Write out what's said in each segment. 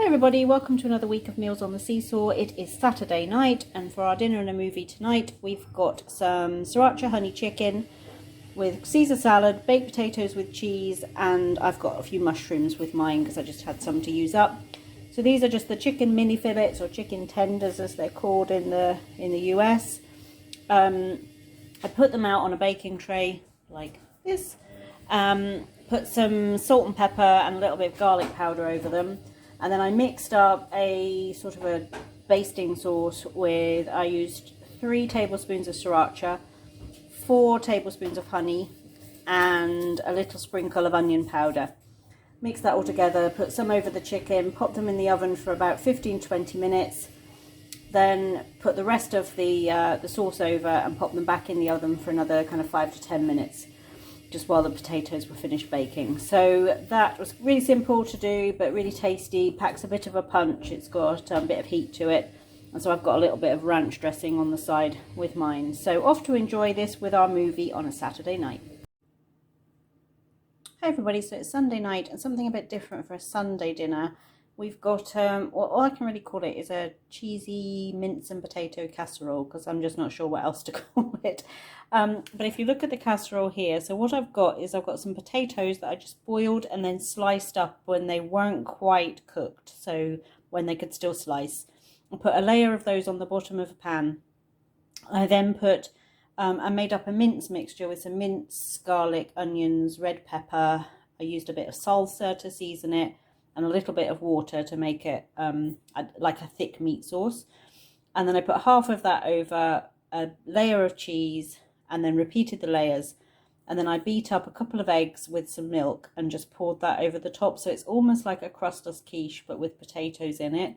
Hi everybody, welcome to another week of Meals on the Seesaw. It is Saturday night, and for our dinner and a movie tonight we've got some Sriracha honey chicken with Caesar salad, baked potatoes with cheese, and I've got a few mushrooms with mine because I just had some to use up. So these are just the chicken mini fillets, or chicken tenders as they're called in the US. I put them out on a baking tray like this, put some salt and pepper and a little bit of garlic powder over them. And then I mixed up a sort of a basting sauce with, I used 3 tablespoons of Sriracha, 4 tablespoons of honey, and a little sprinkle of onion powder. Mix that all together, put some over the chicken, pop them in the oven for about 15-20 minutes. Then put the rest of the sauce over and pop them back in the oven for another kind of 5 to 10 minutes. Just while the potatoes were finished baking. So that was really simple to do, but really tasty, packs a bit of a punch. It's got a bit of heat to it, and so I've got a little bit of ranch dressing on the side with mine. So off to enjoy this with our movie on a Saturday night. Hi everybody, so it's Sunday night and something a bit different for a Sunday dinner. We've got, all I can really call it is a cheesy mince and potato casserole, because I'm just not sure what else to call it. But if you look at the casserole here, so what I've got is I've got some potatoes that I just boiled and then sliced up when they weren't quite cooked, so when they could still slice. I put a layer of those on the bottom of a pan. I then put, I made up a mince mixture with some mince, garlic, onions, red pepper. I used a bit of salsa to season it, and a little bit of water to make it like a thick meat sauce. And then I put half of that over a layer of cheese and then repeated the layers. And then I beat up a couple of eggs with some milk and just poured that over the top. So it's almost like a crustless quiche, but with potatoes in it.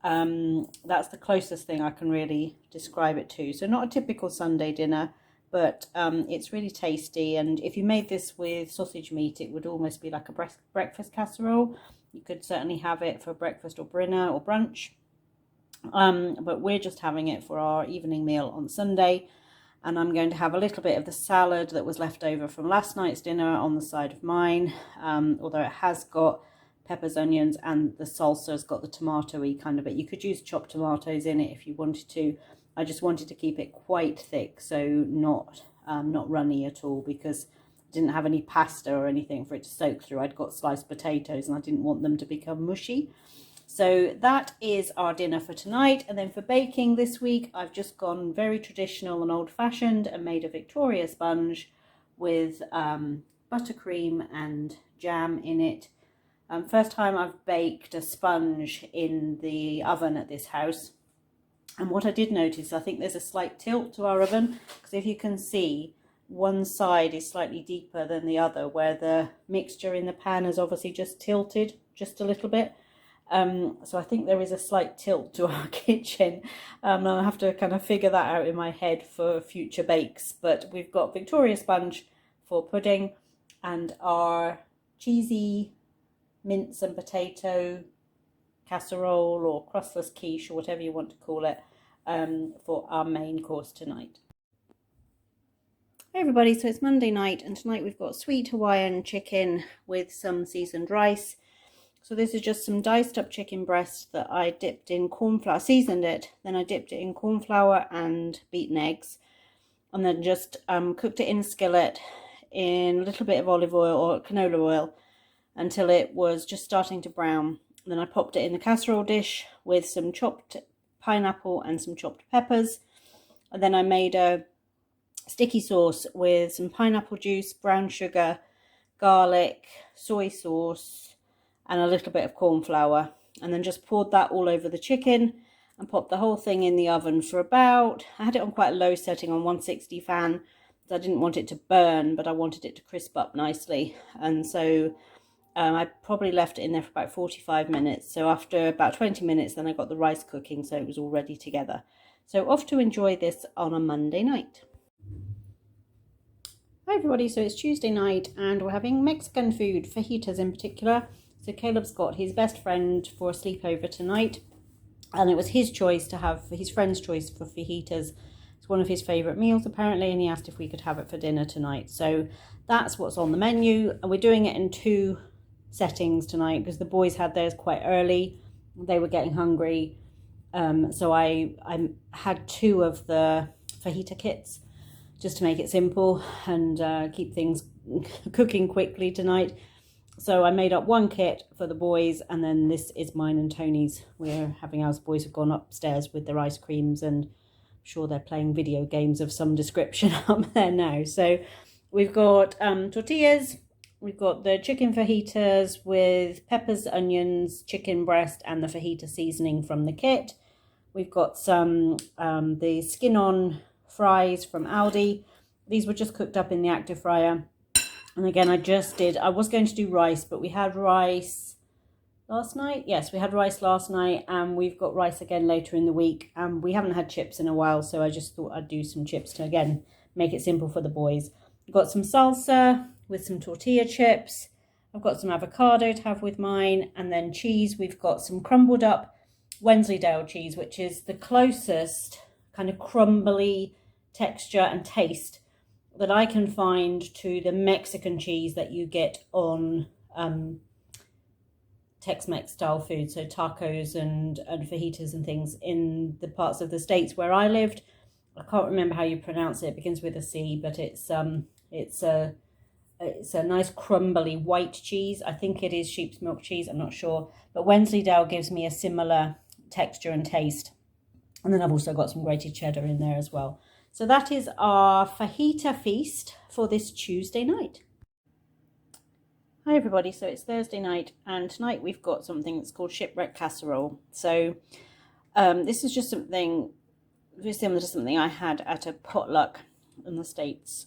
That's the closest thing I can really describe it to. So not a typical Sunday dinner, but it's really tasty. And if you made this with sausage meat, it would almost be like a breakfast casserole. You could certainly have it for breakfast or Brinner or brunch. But we're just having it for our evening meal on Sunday. And I'm going to have a little bit of the salad that was left over from last night's dinner on the side of mine. Although it has got peppers, onions, and the salsa has got the tomato-y kind of bit. You could use chopped tomatoes in it if you wanted to. I just wanted to keep it quite thick, so not runny at all, because I didn't have any pasta or anything for it to soak through. I'd got sliced potatoes and I didn't want them to become mushy. So that is our dinner for tonight. And then for baking this week, I've just gone very traditional and old-fashioned and made a Victoria sponge with buttercream and jam in it. First time I've baked a sponge in the oven at this house. And what I did notice, I think there's a slight tilt to our oven, because if you can see, one side is slightly deeper than the other, where the mixture in the pan has obviously just tilted just a little bit. So I think there is a slight tilt to our kitchen. I'll have to kind of figure that out in my head for future bakes. But we've got Victoria sponge for pudding and our cheesy mince and potato casserole or crustless quiche, or whatever you want to call it, for our main course tonight. Hey everybody, so it's Monday night, and tonight we've got sweet Hawaiian chicken with some seasoned rice. So this is just some diced up chicken breast that I dipped in corn flour, seasoned it, then I dipped it in corn flour and beaten eggs, and then just cooked it in a skillet in a little bit of olive oil or canola oil until it was just starting to brown. Then I popped it in the casserole dish with some chopped pineapple and some chopped peppers. And then I made a sticky sauce with some pineapple juice, brown sugar, garlic, soy sauce, and a little bit of corn flour. And then just poured that all over the chicken and popped the whole thing in the oven for about, I had it on quite a low setting on 160 fan. I didn't want it to burn, but I wanted it to crisp up nicely. And so I probably left it in there for about 45 minutes. So after about 20 minutes, then I got the rice cooking, so it was all ready together. So off to enjoy this on a Monday night. Hi everybody, so it's Tuesday night and we're having Mexican food, fajitas in particular. So Caleb's got his best friend for a sleepover tonight, and it was his choice to have, his friend's choice for fajitas. It's one of his favourite meals apparently, and he asked if we could have it for dinner tonight. So that's what's on the menu, and we're doing it in 2 settings tonight because the boys had theirs quite early they were getting hungry. So I had 2 of the fajita kits just to make it simple and keep things cooking quickly tonight. So I made up 1 kit for the boys, and then this is mine and Tony's. We're having ours. Boys have gone upstairs with their ice creams, and I'm sure they're playing video games of some description up there now. So we've got tortillas, we've got the chicken fajitas with peppers, onions, chicken breast, and the fajita seasoning from the kit. We've got some the skin-on fries from Aldi. These were just cooked up in the active fryer. And again, I was going to do rice, but we had rice last night. Yes, we had rice last night, and we've got rice again later in the week. We haven't had chips in a while, so I just thought I'd do some chips to, again, make it simple for the boys. I've got some salsa with some tortilla chips. I've got some avocado to have with mine, and then cheese. We've got some crumbled up Wensleydale cheese, which is the closest kind of crumbly texture and taste that I can find to the Mexican cheese that you get on Tex-Mex style food, so tacos and fajitas and things in the parts of the States where I lived. I can't remember how you pronounce it. It begins with a C, but it's a nice crumbly white cheese. I think it is sheep's milk cheese, I'm not sure, but Wensleydale gives me a similar texture and taste. And then I've also got some grated cheddar in there as well. So that is our fajita feast for this Tuesday night. Hi everybody, so it's Thursday night, and tonight we've got something that's called Shipwrecked Casserole. So this is just something very similar to something I had at a potluck in the States.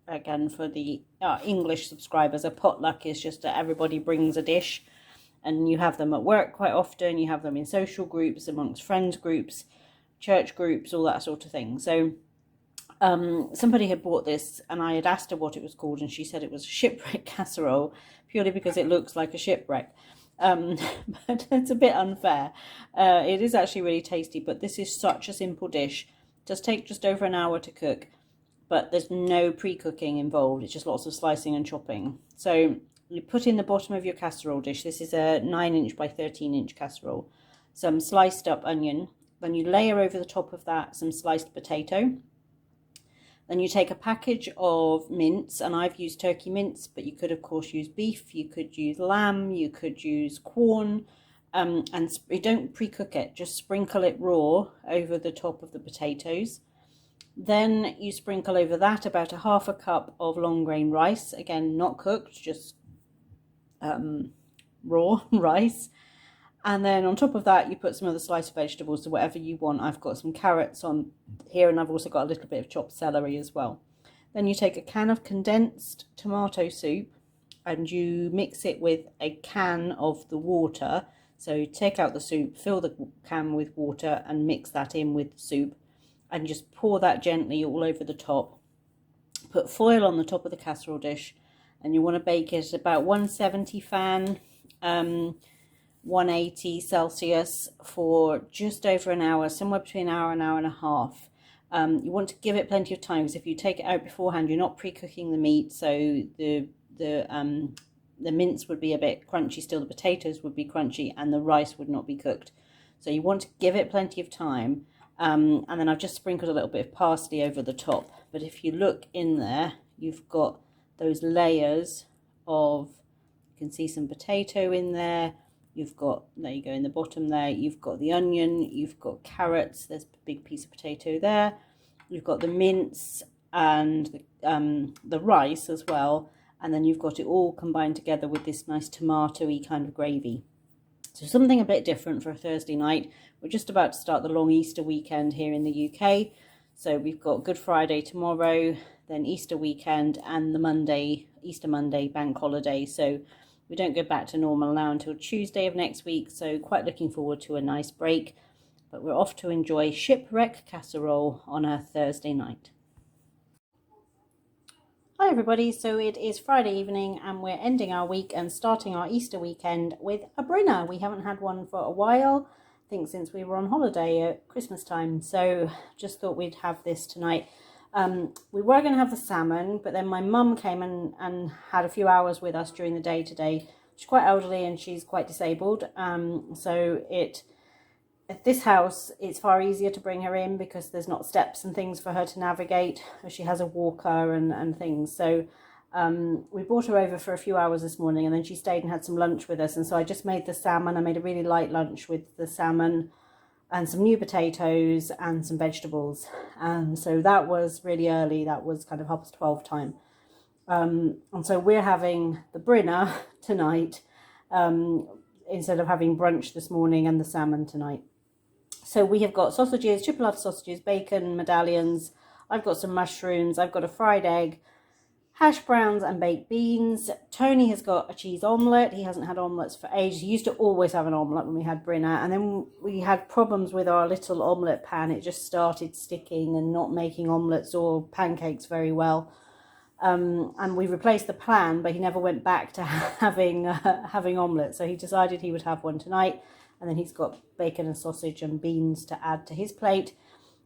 Again, for the English subscribers, a potluck is just that everybody brings a dish, and you have them at work quite often, you have them in social groups, amongst friends groups, church groups, all that sort of thing. So somebody had bought this, and I had asked her what it was called, and she said it was shipwreck casserole, purely because it looks like a shipwreck. But it's a bit unfair. It is actually really tasty, but this is such a simple dish. It does take just over an hour to cook, but there's no pre-cooking involved. It's just lots of slicing and chopping. So you put in the bottom of your casserole dish, this is a 9-inch by 13-inch casserole, some sliced up onion. Then you layer over the top of that some sliced potato. Then you take a package of mince, and I've used turkey mince, but you could of course use beef, you could use lamb, you could use corn, and you don't pre-cook it, just sprinkle it raw over the top of the potatoes. Then you sprinkle over that about a 1/2 cup of long grain rice, again not cooked, just raw rice. And then on top of that, you put some other sliced vegetables, so whatever you want. I've got some carrots on here, and I've also got a little bit of chopped celery as well. Then you take a can of condensed tomato soup, and you mix it with a can of the water. So you take out the soup, fill the can with water, and mix that in with the soup, and just pour that gently all over the top. Put foil on the top of the casserole dish, and you want to bake it at about 170 fan, 180 Celsius for just over an hour, somewhere between an hour and a half. You want to give it plenty of time, because if you take it out beforehand, you're not pre-cooking the meat, so the mince would be a bit crunchy still, the potatoes would be crunchy, and the rice would not be cooked. So you want to give it plenty of time. And then I've just sprinkled a little bit of parsley over the top. But if you look in there, you've got those layers of, you can see some potato in there. You've got, there you go, in the bottom there, you've got the onion, you've got carrots, there's a big piece of potato there. You've got the mince and the rice as well. And then you've got it all combined together with this nice tomato-y kind of gravy. So something a bit different for a Thursday night. We're just about to start the long Easter weekend here in the UK. So we've got Good Friday tomorrow, then Easter weekend, and the Monday, Easter Monday bank holiday. So we don't go back to normal now until Tuesday of next week. So quite looking forward to a nice break. But we're off to enjoy Shipwrecked Casserole on a Thursday night. Hi everybody, so it is Friday evening and we're ending our week and starting our Easter weekend with a Brinner. We haven't had one for a while, I think since we were on holiday at Christmas time, so just thought we'd have this tonight. We were going to have the salmon, but then my mum came and had a few hours with us during the day today, She's quite elderly and she's quite disabled. So at this house, it's far easier to bring her in because there's not steps and things for her to navigate. She has a walker and things. So we brought her over for a few hours this morning, and then she stayed and had some lunch with us. And so I just made the salmon. I made a really light lunch with the salmon and some new potatoes and some vegetables. So that was really early. That was kind of 12:30 time. And so we're having the Brinner tonight instead of having brunch this morning, and the salmon tonight. So we have got sausages, chipolata sausages, bacon, medallions. I've got some mushrooms. I've got a fried egg, hash browns and baked beans. Tony has got a cheese omelette. He hasn't had omelettes for ages. He used to always have an omelette when we had Brinner, and then we had problems with our little omelette pan. It just started sticking and not making omelettes or pancakes very well. And we replaced the pan, but he never went back to having omelette. So he decided he would have one tonight, and then he's got bacon and sausage and beans to add to his plate.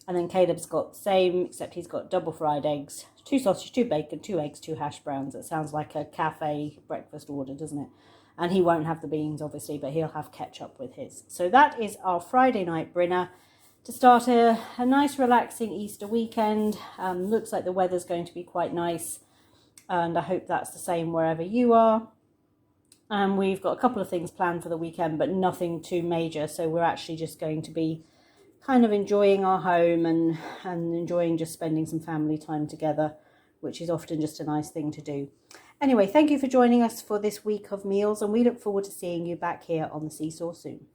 And then Caleb's got the same, except he's got double fried eggs, 2 sausage, 2 bacon, 2 eggs, 2 hash browns. It sounds like a cafe breakfast order, doesn't it? And he won't have the beans, obviously, but he'll have ketchup with his. So that is our Friday night Brinner to start a nice relaxing Easter weekend. Looks like the weather's going to be quite nice, and I hope that's the same wherever you are. And we've got a couple of things planned for the weekend, but nothing too major. So we're actually just going to be kind of enjoying our home and enjoying just spending some family time together, which is often just a nice thing to do. Anyway, thank you for joining us for this week of meals, and we look forward to seeing you back here on the SeeSaw soon.